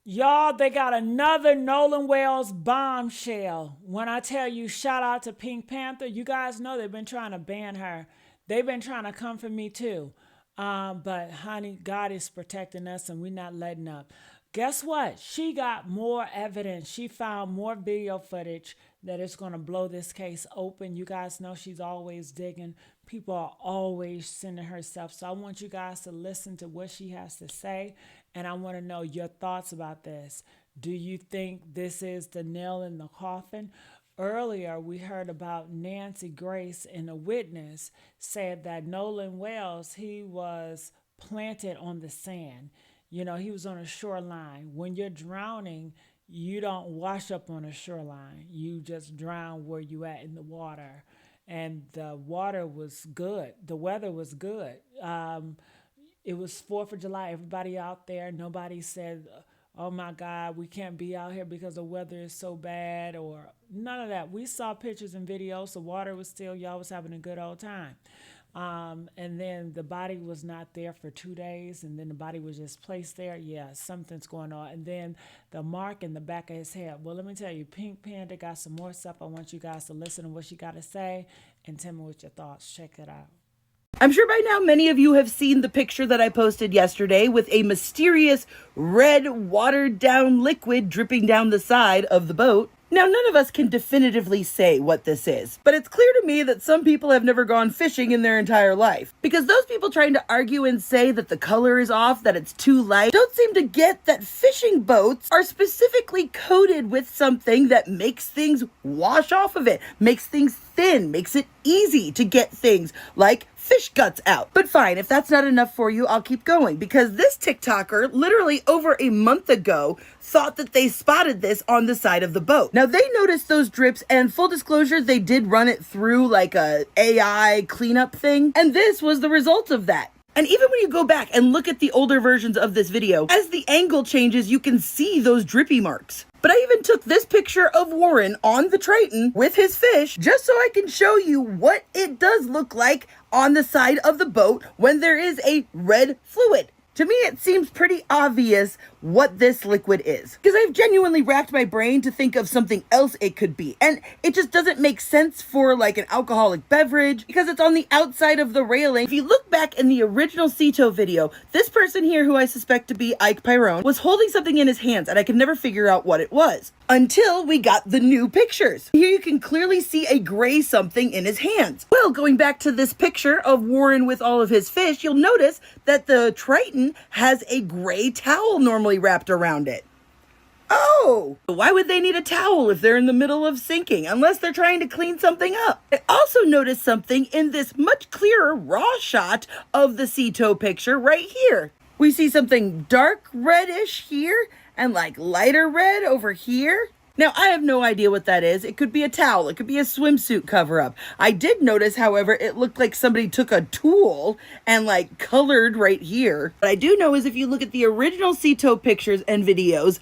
Y'all, they got another Nolan Wells bombshell. When I tell you, shout out to Pink Panther, you guys know they've been trying to ban her. They've been trying to come for me too. But honey, God is protecting us and we're not letting up. Guess what? She got more evidence. She found more video footage that is going to blow this case open. You guys know she's always digging. People are always sending her stuff. So I want you guys to listen to what she has to say. And I want to know your thoughts about this. Do you think this is the nail in the coffin? Earlier, we heard about Nancy Grace in a witness said that Nolan Wells, he was planted on the sand. You know, he was on a shoreline. When you're drowning, you don't wash up on a shoreline. You just drown where you at in the water. And the water was good. The weather was good. It was 4th of July. Everybody out there, nobody said, oh my God, we can't be out here because the weather is so bad, or none of that. We saw pictures and videos. The water was still, y'all was having a good old time. And then the body was not there for 2 days, and then the body was just placed there. Yeah, something's going on. And then the mark in the back of his head. Well, let me tell you, Pink Panda got some more stuff. I want you guys to listen to what she got to say and tell me what your thoughts. Check it out. I'm sure by now many of you have seen the picture that I posted yesterday with a mysterious red watered down liquid dripping down the side of the boat. Now, none of us can definitively say what this is, but it's clear to me that some people have never gone fishing in their entire life. Because those people trying to argue and say that the color is off, that it's too light, don't seem to get that fishing boats are specifically coated with something that makes things wash off of it, makes things thin, makes it easy to get things like fish guts out. But fine, if that's not enough for you, I'll keep going, because this TikToker literally over a month ago thought that they spotted this on the side of the boat. Now they noticed those drips, and full disclosure, they did run it through like a AI cleanup thing, and this was the result of that. And even when you go back and look at the older versions of this video, as the angle changes, you can see those drippy marks. But I even took this picture of Warren on the Triton with his fish just so I can show you what it does look like on the side of the boat when there is a red fluid. To me, it seems pretty obvious what this liquid is, because I've genuinely racked my brain to think of something else it could be. And it just doesn't make sense for like an alcoholic beverage because it's on the outside of the railing. If you look back in the original Cito video, this person here, who I suspect to be Ike Pyrone, was holding something in his hands, and I could never figure out what it was until we got the new pictures. Here you can clearly see a gray something in his hands. Well, going back to this picture of Warren with all of his fish, you'll notice that the Triton has a gray towel normally wrapped around it. Oh, why would they need a towel if they're in the middle of sinking, unless they're trying to clean something up? I also noticed something in this much clearer raw shot of the Cito picture right here. We see something dark reddish here and like lighter red over here. Now, I have no idea what that is. It could be a towel. It could be a swimsuit cover-up. I did notice, however, it looked like somebody took a tool and like colored right here. What I do know is if you look at the original Cito pictures and videos,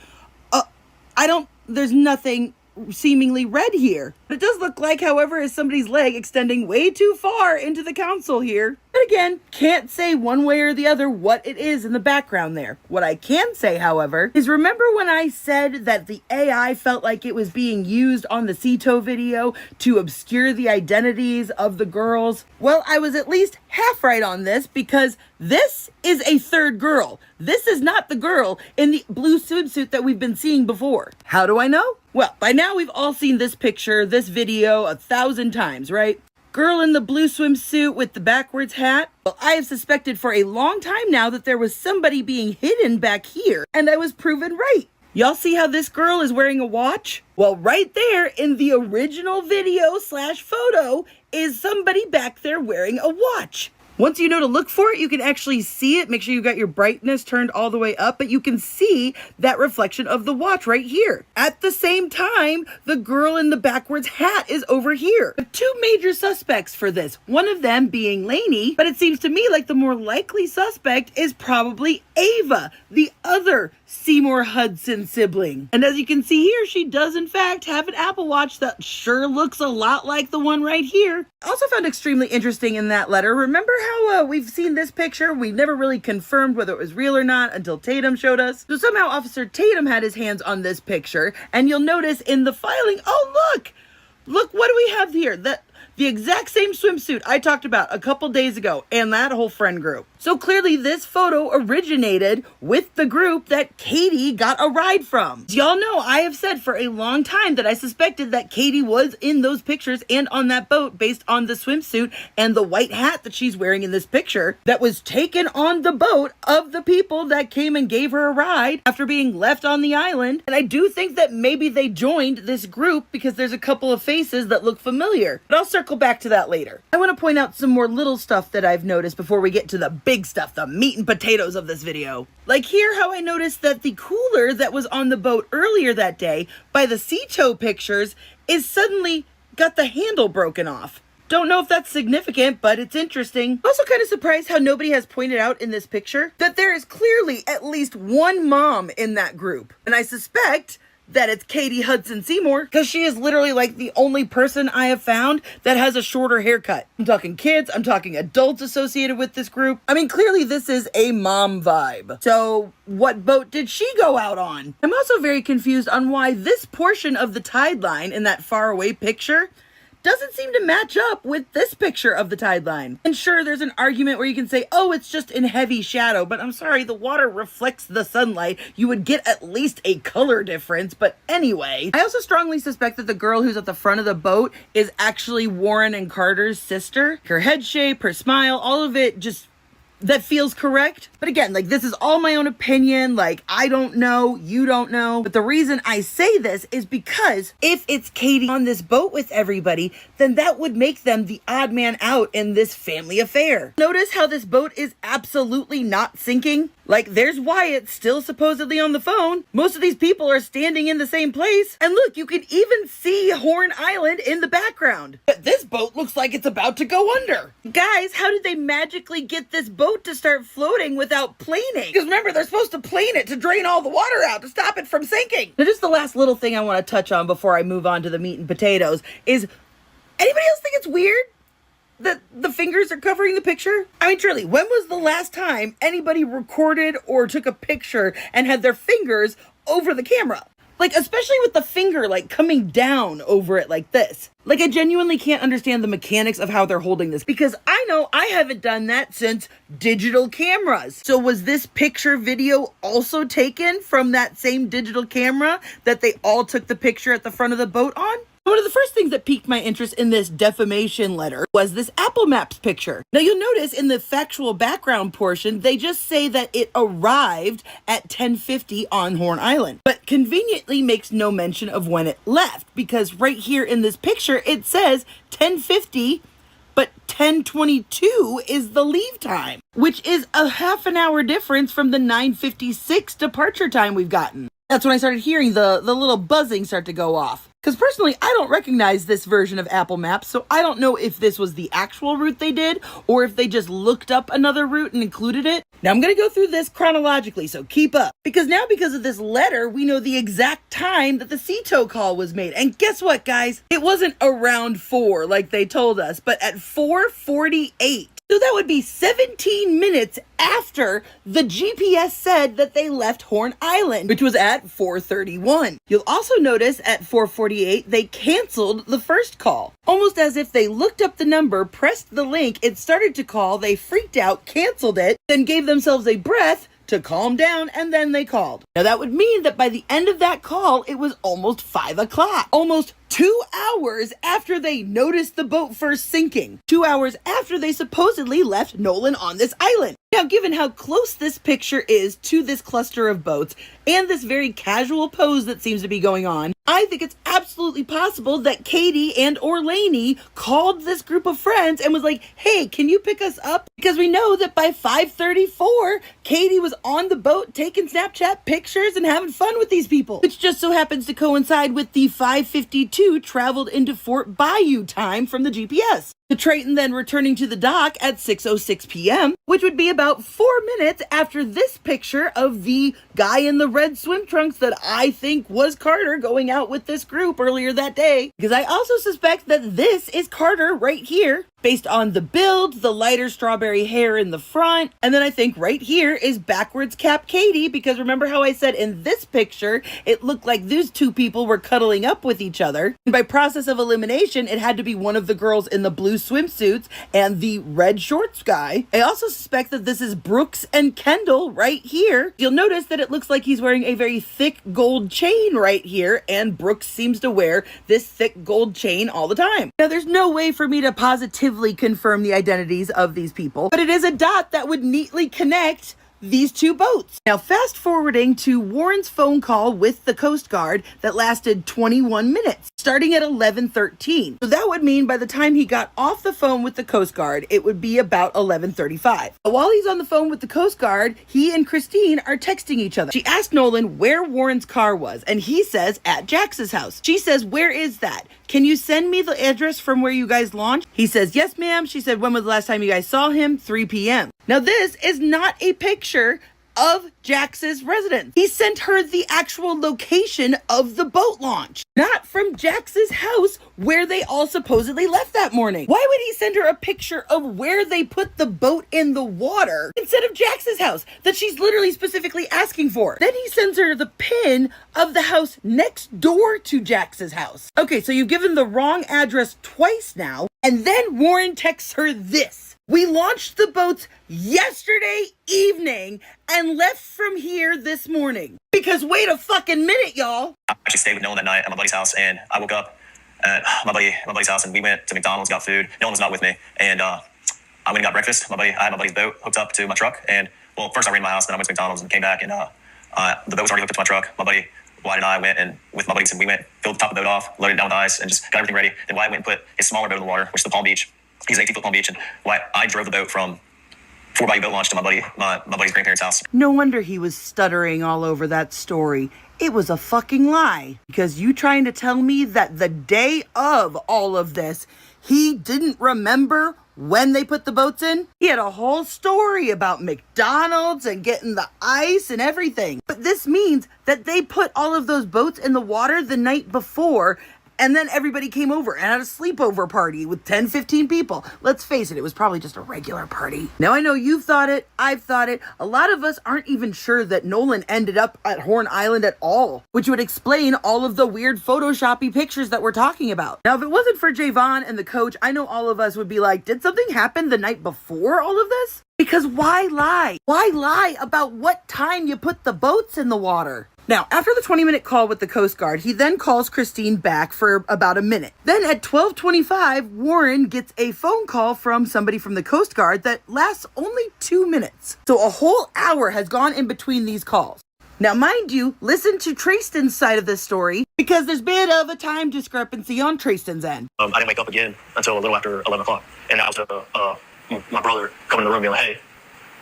there's nothing seemingly red here. But it does look like, however, is somebody's leg extending way too far into the console here. But again, can't say one way or the other what it is in the background there. What I can say, however, is remember when I said that the AI felt like it was being used on the Cito video to obscure the identities of the girls? Well, I was at least half right on this, because this is a third girl. This is not the girl in the blue swimsuit that we've been seeing before. How do I know? Well, by now we've all seen this picture, this video 1,000 times, right? Girl in the blue swimsuit with the backwards hat. Well, I have suspected for a long time now that there was somebody being hidden back here, and I was proven right. Y'all see how this girl is wearing a watch? Well, right there in the original video / photo is somebody back there wearing a watch. Once you know to look for it, you can actually see it. Make sure you got your brightness turned all the way up, but you can see that reflection of the watch right here. At the same time, the girl in the backwards hat is over here. We have two major suspects for this, one of them being Lainey, but it seems to me like the more likely suspect is probably Ava, the other Seymour Hudson sibling. And as you can see here, she does in fact have an Apple Watch that sure looks a lot like the one right here. Also found extremely interesting in that letter, remember how we've seen this picture? We never really confirmed whether it was real or not until Tatum showed us. So somehow Officer Tatum had his hands on this picture, and you'll notice in the filing, oh look, what do we have here? The exact same swimsuit I talked about a couple days ago and that whole friend group. So clearly this photo originated with the group that Katie got a ride from. Y'all know I have said for a long time that I suspected that Katie was in those pictures and on that boat based on the swimsuit and the white hat that she's wearing in this picture that was taken on the boat of the people that came and gave her a ride after being left on the island. And I do think that maybe they joined this group because there's a couple of faces that look familiar. But I'll circle back to that later. I want to point out some more little stuff that I've noticed before we get to the big stuff, the meat and potatoes of this video. Like here, how I noticed that the cooler that was on the boat earlier that day by the sea tow pictures is suddenly got the handle broken off. Don't know if that's significant, but it's interesting. Also kind of surprised how nobody has pointed out in this picture that there is clearly at least one mom in that group. And I suspect that it's Katie Hudson Seymour, because she is literally like the only person I have found that has a shorter haircut. I'm talking kids, I'm talking adults associated with this group. I mean, clearly this is a mom vibe. So what boat did she go out on? I'm also very confused on why this portion of the tide line in that faraway picture doesn't seem to match up with this picture of the tide line. And sure, there's an argument where you can say, oh, it's just in heavy shadow, but I'm sorry, the water reflects the sunlight. You would get at least a color difference, but anyway. I also strongly suspect that the girl who's at the front of the boat is actually Warren and Carter's sister. Her head shape, her smile, all of it just that feels correct. But again, like this is all my own opinion. Like I don't know, you don't know. But the reason I say this is because if it's Katie on this boat with everybody, then that would make them the odd man out in this family affair. Notice how this boat is absolutely not sinking? Like there's Wyatt still supposedly on the phone. Most of these people are standing in the same place. And look, you can even see Horn Island in the background. But this boat looks like it's about to go under. Guys, how did they magically get this boat to start floating without planing? Because remember, they're supposed to plane it to drain all the water out to stop it from sinking. Now, just the last little thing I want to touch on before I move on to the meat and potatoes is, anybody else think it's weird that the fingers are covering the picture? I mean, truly, when was the last time anybody recorded or took a picture and had their fingers over the camera? Like, especially with the finger, like, coming down over it like this. Like, I genuinely can't understand the mechanics of how they're holding this, because I know I haven't done that since digital cameras. So was this picture video also taken from that same digital camera that they all took the picture at the front of the boat on? One of the first things that piqued my interest in this defamation letter was this Apple Maps picture. Now you'll notice in the factual background portion, they just say that it arrived at 10:50 on Horn Island, but conveniently makes no mention of when it left, because right here in this picture, it says 10:50, but 10:22 is the leave time, which is a half an hour difference from the 9:56 departure time we've gotten. That's when I started hearing the little buzzing start to go off. Because personally, I don't recognize this version of Apple Maps, so I don't know if this was the actual route they did, or if they just looked up another route and included it. Now I'm going to go through this chronologically, so keep up. Because now, because of this letter, we know the exact time that the sea tow call was made. And guess what, guys? It wasn't around 4 like they told us, but at 4:48. So that would be 17 minutes after the GPS said that they left Horn Island, which was at 4:31. You'll also notice at 4:48, they canceled the first call. Almost as if they looked up the number, pressed the link, it started to call, they freaked out, canceled it, then gave themselves a breath to calm down, and then they called. Now that would mean that by the end of that call, it was almost 5 o'clock. Almost 2 hours after they noticed the boat first sinking. 2 hours after they supposedly left Nolan on this island. Now, given how close this picture is to this cluster of boats and this very casual pose that seems to be going on, I think it's absolutely possible that Katie and or Lainey called this group of friends and was like, hey, can you pick us up? Because we know that by 5:34, Katie was on the boat taking Snapchat pictures and having fun with these people, which just so happens to coincide with the 5:52 traveled into Fort Bayou time from the GPS. The Triton then returning to the dock at 6:06 p.m., which would be about 4 minutes after this picture of the guy in the red swim trunks that I think was Carter going out with this group earlier that day. Because I also suspect that this is Carter right here, based on the build, the lighter strawberry hair in the front, and then I think right here is backwards cap Katie, because remember how I said in this picture, it looked like these two people were cuddling up with each other. And by process of elimination, it had to be one of the girls in the blue swimsuits and the red shorts guy. I also suspect that this is Brooks and Kendall right here. You'll notice that it looks like he's wearing a very thick gold chain right here, and Brooks seems to wear this thick gold chain all the time. Now, there's no way for me to positively confirm the identities of these people, but it is a dot that would neatly connect these two boats. Now, fast forwarding to Warren's phone call with the Coast Guard that lasted 21 minutes, starting at 11:13. So that would mean by the time he got off the phone with the Coast Guard, it would be about 11:35. While he's on the phone with the Coast Guard, he and Christine are texting each other. She asked Nolan where Warren's car was, and he says at Jax's house. She says, "Where is that? Can you send me the address from where you guys launched?" He says, "Yes, ma'am." She said, "When was the last time you guys saw him?" 3 p.m. Now, this is not a picture of Jax's residence. He sent her the actual location of the boat launch, not from Jax's house where they all supposedly left that morning. Why would he send her a picture of where they put the boat in the water instead of Jax's house that she's literally specifically asking for? Then he sends her the pin of the house next door to Jax's house. Okay, so you've given the wrong address twice now, and then Warren texts her this. "We launched the boats yesterday evening and left from here this morning." Because wait a fucking minute, y'all. I actually stayed with Nolan that night at my buddy's house, and I woke up at my buddy's house, and we went to McDonald's, got food. Nolan was not with me, and I went and got breakfast. I had my buddy's boat hooked up to my truck, and well, first I ran to my house, then I went to McDonald's and came back, and the boat was already hooked up to my truck. My buddy Wyatt and I went, and with my buddies, and we went, filled the top of the boat off, loaded it down with ice, and just got everything ready. Then Wyatt went and put his smaller boat in the water, which is the Palm Beach. He's 18-foot Palm Beach, and I drove the boat from 4x boat launch to my buddy's grandparents' house. No wonder he was stuttering all over that story. It was a fucking lie. Because you trying to tell me that the day of all of this, he didn't remember when they put the boats in? He had a whole story about McDonald's and getting the ice and everything. But this means that they put all of those boats in the water the night before, and then everybody came over and had a sleepover party with 10, 15 people. Let's face it was probably just a regular party. Now, I know you've thought it, I've thought it. A lot of us aren't even sure that Nolan ended up at Horn Island at all, which would explain all of the weird Photoshoppy pictures that we're talking about. Now, if it wasn't for Javon and the coach, I know all of us would be like, did something happen the night before all of this? Because why lie? Why lie about what time you put the boats in the water? Now, after the 20-minute call with the Coast Guard, he then calls Christine back for about a minute. Then at 12:25, Warren gets a phone call from somebody from the Coast Guard that lasts only 2 minutes. So a whole hour has gone in between these calls. Now, mind you, listen to Trayston's side of this story, because there's a bit of a time discrepancy on Trayston's end. I didn't wake up again until a little after 11 o'clock. And I was my brother coming in the room being like, "Hey,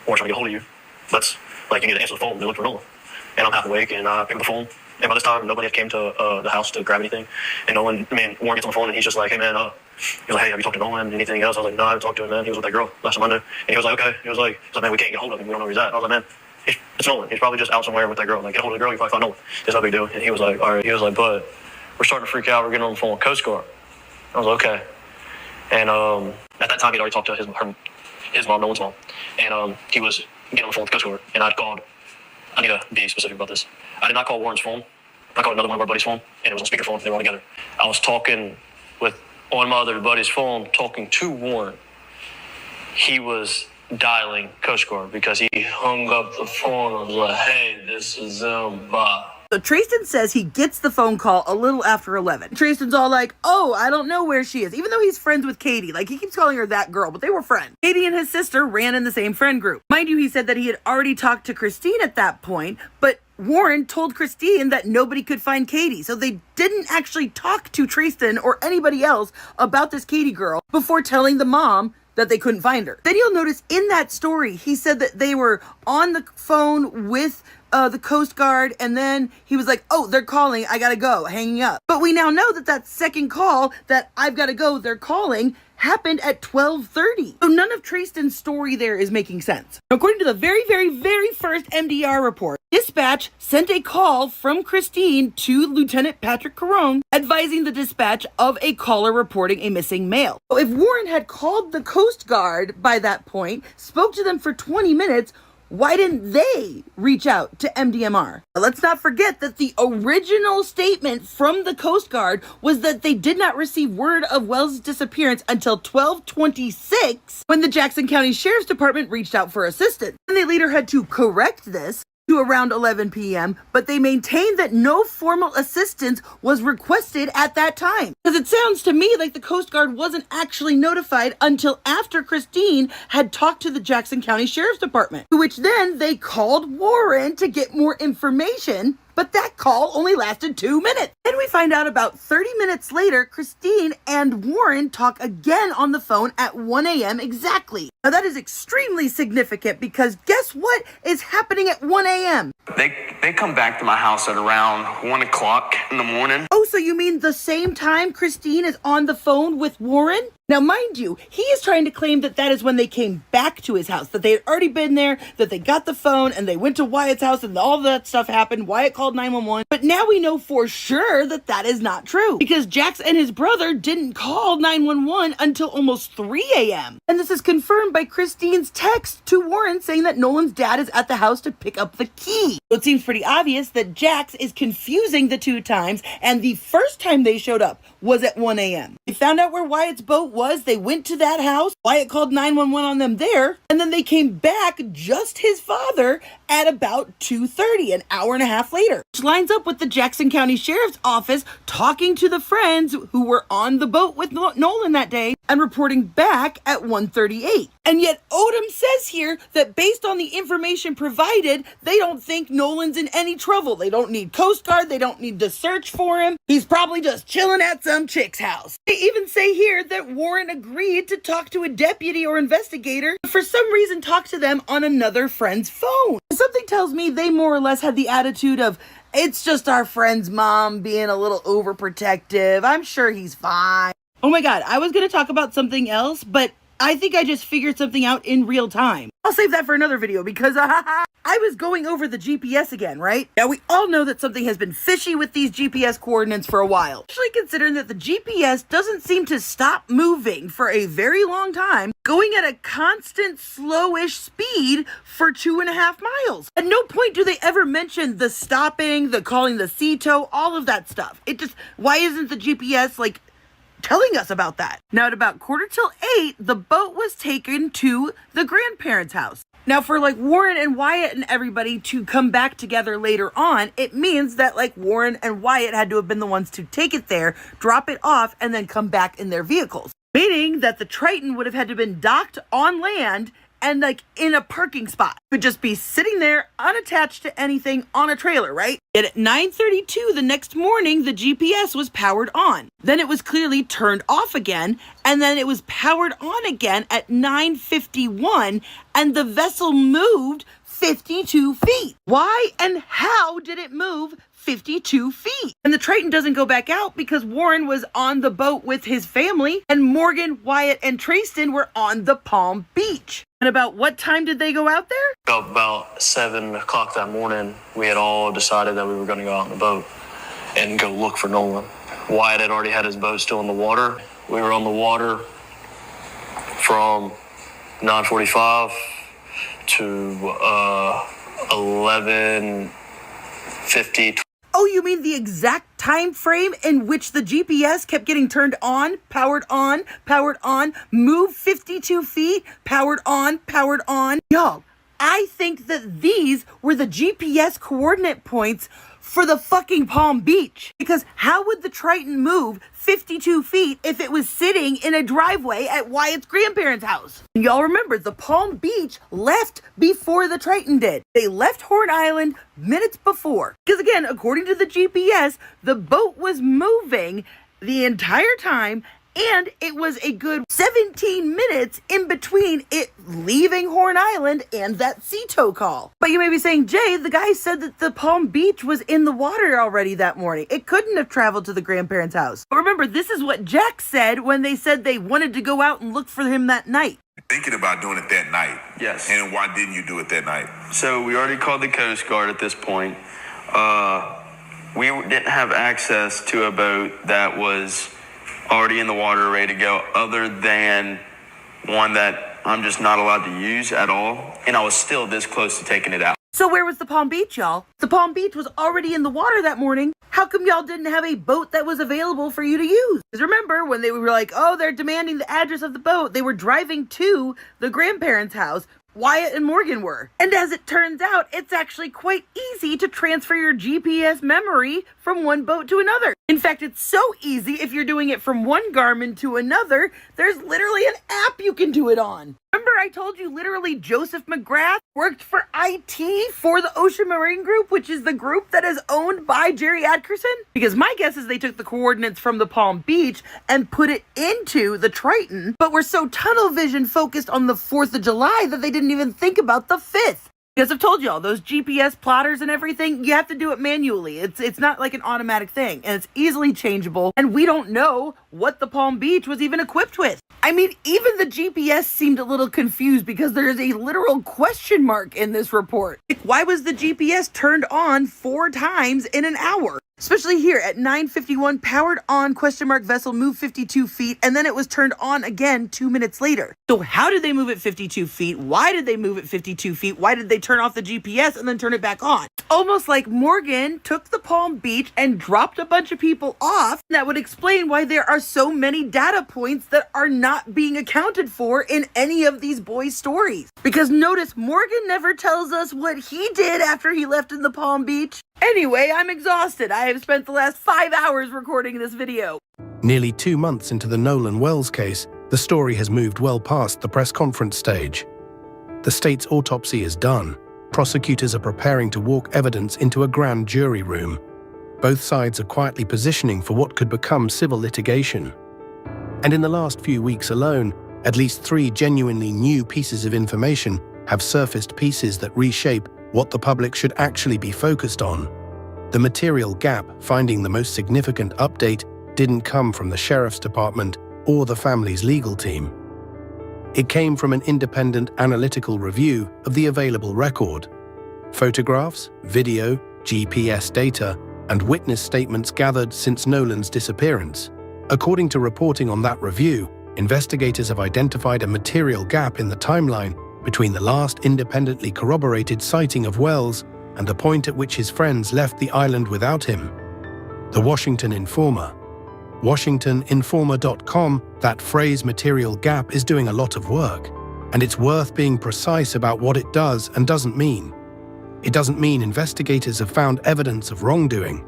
we're trying to get a hold of you. You need to answer the phone. They look for Nolan." And I'm half awake, and I pick up the phone. And by this time, nobody had came to the house to grab anything. And Warren gets on the phone, and he's just like, "Hey, man, he's like, hey, have you talked to Nolan? Anything else?" I was like, "No, I haven't talked to him, man. He was with that girl last Monday." And he was like, "Okay." He was like, "Man, we can't get hold of him. We don't know where he's at." I was like, "Man, it's Nolan. He's probably just out somewhere with that girl. Like, get hold of the girl, you probably find Nolan. It's no big deal." And he was like, "All right." He was like, "But we're starting to freak out. We're getting on the phone with Coast Guard." I was like, "Okay." And at that time, he'd already talked to his mom, Nolan's mom. And he was getting on the phone with Coast Guard. And I'd called. I need to be specific about this. I did not call Warren's phone. I called another one of our buddies' phone, and it was on speakerphone. They were all together. I was talking on my other buddy's phone, talking to Warren. He was dialing Coast Guard because he hung up the phone and was like, "Hey, this is bye." So Trayston says he gets the phone call a little after 11. Trayston's all like, "Oh, I don't know where she is." Even though he's friends with Katie. Like, he keeps calling her that girl, but they were friends. Katie and his sister ran in the same friend group. Mind you, he said that he had already talked to Christine at that point, but Warren told Christine that nobody could find Katie. So they didn't actually talk to Trayston or anybody else about this Katie girl before telling the mom that they couldn't find her. Then you'll notice in that story, he said that they were on the phone with the Coast Guard, and then he was like, oh, they're calling, I gotta go, hanging up. But we now know that that second call, that I've gotta go, they're calling, happened at 12:30. So none of Trayston's story there is making sense. According to the very, very, very first MDR report, dispatch sent a call from Christine to Lieutenant Patrick Caron advising the dispatch of a caller reporting a missing male. So if Warren had called the Coast Guard by that point, spoke to them for 20 minutes, why didn't they reach out to MDMR? Let's not forget that the original statement from the Coast Guard was that they did not receive word of Wells' disappearance until 12:26 when the Jackson County Sheriff's Department reached out for assistance. And they later had to correct this to around 11 p.m., but they maintained that no formal assistance was requested at that time. Because it sounds to me like the Coast Guard wasn't actually notified until after Christine had talked to the Jackson County Sheriff's Department, to which then they called Warren to get more information. But that call only lasted 2 minutes. Then we find out about 30 minutes later, Christine and Warren talk again on the phone at 1 a.m. exactly. Now that is extremely significant because guess what is happening at 1 a.m.? They come back to my house at around 1 o'clock in the morning. Oh, so you mean the same time Christine is on the phone with Warren? Now, mind you, he is trying to claim that that is when they came back to his house, that they had already been there, that they got the phone, and they went to Wyatt's house, and all that stuff happened. Wyatt called 911. But now we know for sure that that is not true, because Jax and his brother didn't call 911 until almost 3 a.m. And this is confirmed by Christine's text to Warren saying that Nolan's dad is at the house to pick up the key. So it seems pretty obvious that Jax is confusing the two times, and the first time they showed up was at 1 a.m. They found out where Wyatt's boat was, they went to that house, Wyatt called 911 on them there, and then they came back, just his father, at about 2:30, an hour and a half later. Which lines up with the Jackson County Sheriff's Office talking to the friends who were on the boat with Nolan that day and reporting back at 1:38. And yet Odom says here that based on the information provided, they don't think Nolan's in any trouble. They don't need Coast Guard, they don't need to search for him. He's probably just chilling at some chick's house. They even say here that Warren agreed to talk to a deputy or investigator, but for some reason talk to them on another friend's phone. Something tells me they more or less had the attitude of, it's just our friend's mom being a little overprotective. I'm sure he's fine. Oh my God, I was going to talk about something else, but I think I just figured something out in real time. I'll save that for another video because I was going over the GPS again, right? Now we all know that something has been fishy with these GPS coordinates for a while. Especially considering that the GPS doesn't seem to stop moving for a very long time, going at a constant slowish speed for 2.5 miles. At no point do they ever mention the stopping, the calling the CTOW, all of that stuff. Why isn't the GPS like telling us about that? Now at about 7:45, the boat was taken to the grandparents' house. Now for like Warren and Wyatt and everybody to come back together later on, it means that like Warren and Wyatt had to have been the ones to take it there, drop it off, and then come back in their vehicles. Meaning that the Triton would have had to have been docked on land and like in a parking spot. It would just be sitting there unattached to anything on a trailer, right? Yet at 9:32 the next morning, the GPS was powered on. Then it was clearly turned off again, and then it was powered on again at 9:51, and the vessel moved 52 feet. Why and how did it move 52 feet? And the Triton doesn't go back out because Warren was on the boat with his family, and Morgan, Wyatt, and Trayston were on the Palm Beach. And about what time did they go out there? About 7 o'clock that morning, we had all decided that we were going to go out on the boat and go look for Nolan. Wyatt had already had his boat still in the water. We were on the water from 9:45 to 11:50. Oh, you mean the exact time frame in which the GPS kept getting turned on, powered on, moved 52 feet, powered on? Y'all, I think that these were the GPS coordinate points for the fucking Palm Beach. Because how would the Triton move 52 feet if it was sitting in a driveway at Wyatt's grandparents' house? And y'all remember, the Palm Beach left before the Triton did. They left Horn Island minutes before. Because again, according to the GPS, the boat was moving the entire time And it was a good 17 minutes in between it leaving Horn Island and that sea tow call. But you may be saying, Jay, the guy said that the Palm Beach was in the water already that morning. It couldn't have traveled to the grandparents' house. But remember, this is what Jack said when they said they wanted to go out and look for him that night. Thinking about doing it that night. Yes. And why didn't you do it that night? So we already called the Coast Guard at this point. We didn't have access to a boat that was already in the water, ready to go, other than one that I'm just not allowed to use at all. And I was still this close to taking it out. So where was the Palm Beach, y'all? The Palm Beach was already in the water that morning. How come y'all didn't have a boat that was available for you to use? Because remember, when they were like, oh, they're demanding the address of the boat, they were driving to the grandparents' house. Wyatt and Morgan were. And as it turns out, it's actually quite easy to transfer your GPS memory from one boat to another. In fact, it's so easy if you're doing it from one Garmin to another, there's literally an app you can do it on. Remember I told you literally Joseph McGrath worked for IT for the Ocean Marine Group, which is the group that is owned by Jerry Atkerson? Because my guess is they took the coordinates from the Palm Beach and put it into the Triton, but were so tunnel vision focused on the 4th of July that they didn't even think about the 5th. Because I've told y'all, those GPS plotters and everything, you have to do it manually. It's not like an automatic thing, and it's easily changeable, and we don't know what the Palm Beach was even equipped with. I mean, even the GPS seemed a little confused because there is a literal question mark in this report. Like, why was the GPS turned on 4 times in an hour? Especially here at 9:51, powered on question mark vessel moved 52 feet, and then it was turned on again 2 minutes later. So how did they move it 52 feet? Why did they move it 52 feet? Why did they turn off the GPS and then turn it back on? Almost like Morgan took the Palm Beach and dropped a bunch of people off. That would explain why there are so many data points that are not being accounted for in any of these boys' stories. Because notice, Morgan never tells us what he did after he left in the Palm Beach. Anyway, I'm exhausted. I have spent the last 5 hours recording this video. Nearly 2 months into the Nolan Wells case, the story has moved well past the press conference stage. The state's autopsy is done. Prosecutors are preparing to walk evidence into a grand jury room. Both sides are quietly positioning for what could become civil litigation. And in the last few weeks alone, at least 3 genuinely new pieces of information have surfaced, pieces that reshape what the public should actually be focused on. The material gap finding the most significant update didn't come from the Sheriff's Department or the family's legal team. It came from an independent analytical review of the available record. Photographs, video, GPS data, and witness statements gathered since Nolan's disappearance. According to reporting on that review, investigators have identified a material gap in the timeline between the last independently corroborated sighting of Wells and the point at which his friends left the island without him. The Washington Informer. WashingtonInformer.com, that phrase material gap is doing a lot of work, and it's worth being precise about what it does and doesn't mean. It doesn't mean investigators have found evidence of wrongdoing.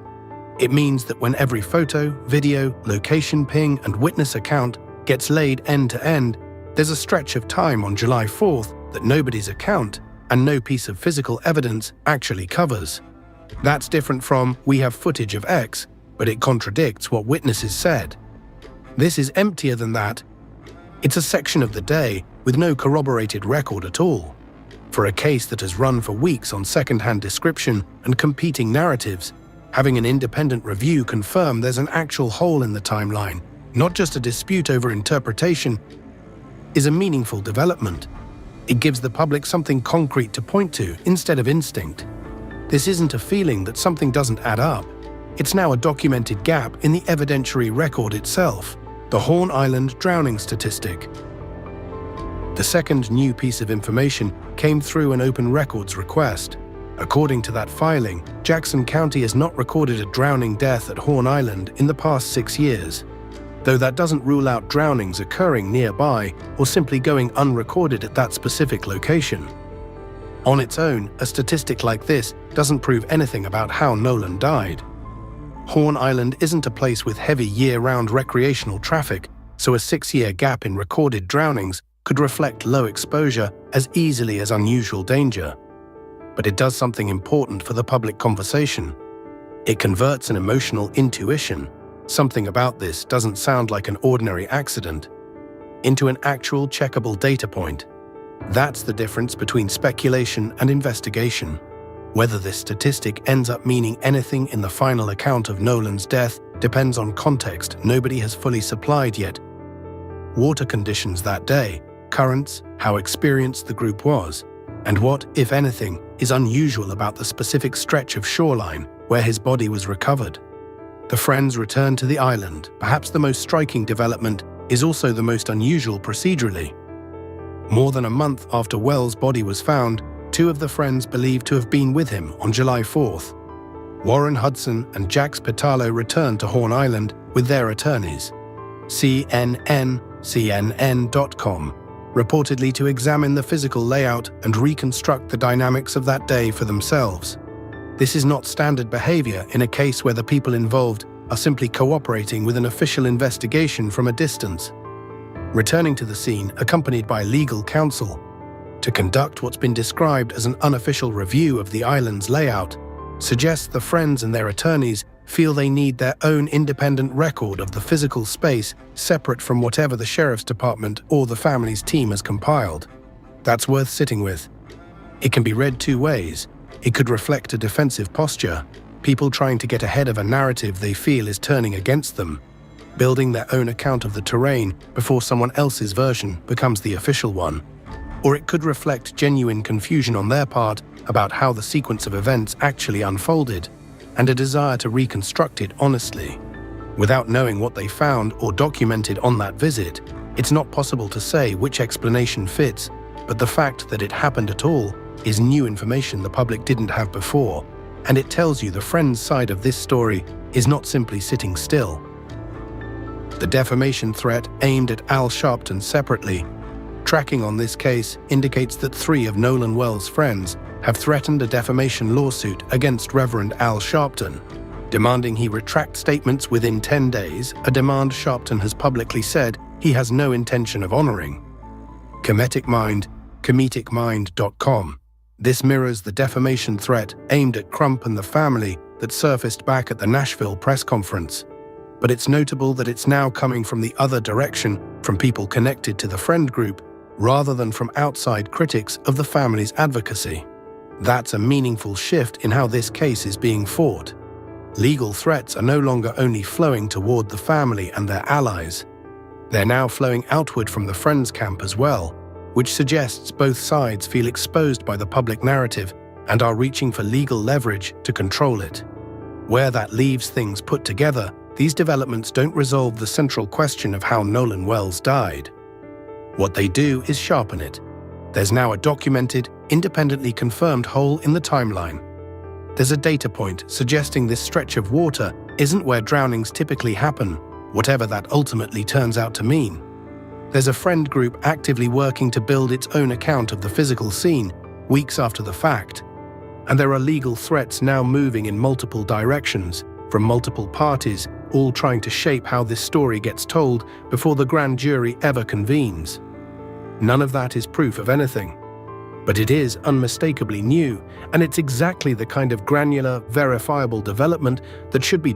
It means that when every photo, video, location ping, and witness account gets laid end to end, there's a stretch of time on July 4th that nobody's account and no piece of physical evidence actually covers. That's different from, we have footage of X, but it contradicts what witnesses said. This is emptier than that. It's a section of the day with no corroborated record at all. For a case that has run for weeks on second-hand description and competing narratives, having an independent review confirm there's an actual hole in the timeline, not just a dispute over interpretation, is a meaningful development. It gives the public something concrete to point to instead of instinct. This isn't a feeling that something doesn't add up. It's now a documented gap in the evidentiary record itself, the Horn Island drowning statistic. The second new piece of information came through an open records request. According to that filing, Jackson County has not recorded a drowning death at Horn Island in the past 6 years, though that doesn't rule out drownings occurring nearby or simply going unrecorded at that specific location. On its own, a statistic like this doesn't prove anything about how Nolan died. Horn Island isn't a place with heavy year-round recreational traffic, so a 6-year gap in recorded drownings could reflect low exposure as easily as unusual danger. But it does something important for the public conversation. It converts an emotional intuition, something about this doesn't sound like an ordinary accident, into an actual checkable data point. That's the difference between speculation and investigation. Whether this statistic ends up meaning anything in the final account of Nolan's death depends on context nobody has fully supplied yet. Water conditions that day, currents, how experienced the group was, and what, if anything, is unusual about the specific stretch of shoreline where his body was recovered. The friends returned to the island. Perhaps the most striking development is also the most unusual procedurally. More than a month after Wells' body was found, two of the friends believed to have been with him on July 4th. Warren Hudson and Jax Pitalo returned to Horn Island with their attorneys. CNN, CNN.com, reportedly to examine the physical layout and reconstruct the dynamics of that day for themselves. This is not standard behavior in a case where the people involved are simply cooperating with an official investigation from a distance. Returning to the scene, accompanied by legal counsel, to conduct what's been described as an unofficial review of the island's layout, suggests the friends and their attorneys feel they need their own independent record of the physical space separate from whatever the sheriff's department or the family's team has compiled. That's worth sitting with. It can be read two ways. It could reflect a defensive posture, people trying to get ahead of a narrative they feel is turning against them, building their own account of the terrain before someone else's version becomes the official one. Or it could reflect genuine confusion on their part about how the sequence of events actually unfolded, and a desire to reconstruct it honestly. Without knowing what they found or documented on that visit, it's not possible to say which explanation fits, but the fact that it happened at all is new information the public didn't have before, and it tells you the friend's side of this story is not simply sitting still. The defamation threat aimed at Al Sharpton separately. Tracking on this case indicates that 3 of Nolan Wells' friends have threatened a defamation lawsuit against Reverend Al Sharpton, demanding he retract statements within 10 days, a demand Sharpton has publicly said he has no intention of honoring. Comedicmind.com. This mirrors the defamation threat aimed at Crump and the family that surfaced back at the Nashville press conference. But it's notable that it's now coming from the other direction, from people connected to the friend group, rather than from outside critics of the family's advocacy. That's a meaningful shift in how this case is being fought. Legal threats are no longer only flowing toward the family and their allies. They're now flowing outward from the friends camp as well, which suggests both sides feel exposed by the public narrative and are reaching for legal leverage to control it. Where that leaves things put together, these developments don't resolve the central question of how Nolan Wells died. What they do is sharpen it. There's now a documented, independently confirmed hole in the timeline. There's a data point suggesting this stretch of water isn't where drownings typically happen, whatever that ultimately turns out to mean. There's a friend group actively working to build its own account of the physical scene, weeks after the fact. And there are legal threats now moving in multiple directions, from multiple parties, all trying to shape how this story gets told before the grand jury ever convenes. None of that is proof of anything. But it is unmistakably new, and it's exactly the kind of granular, verifiable development that should be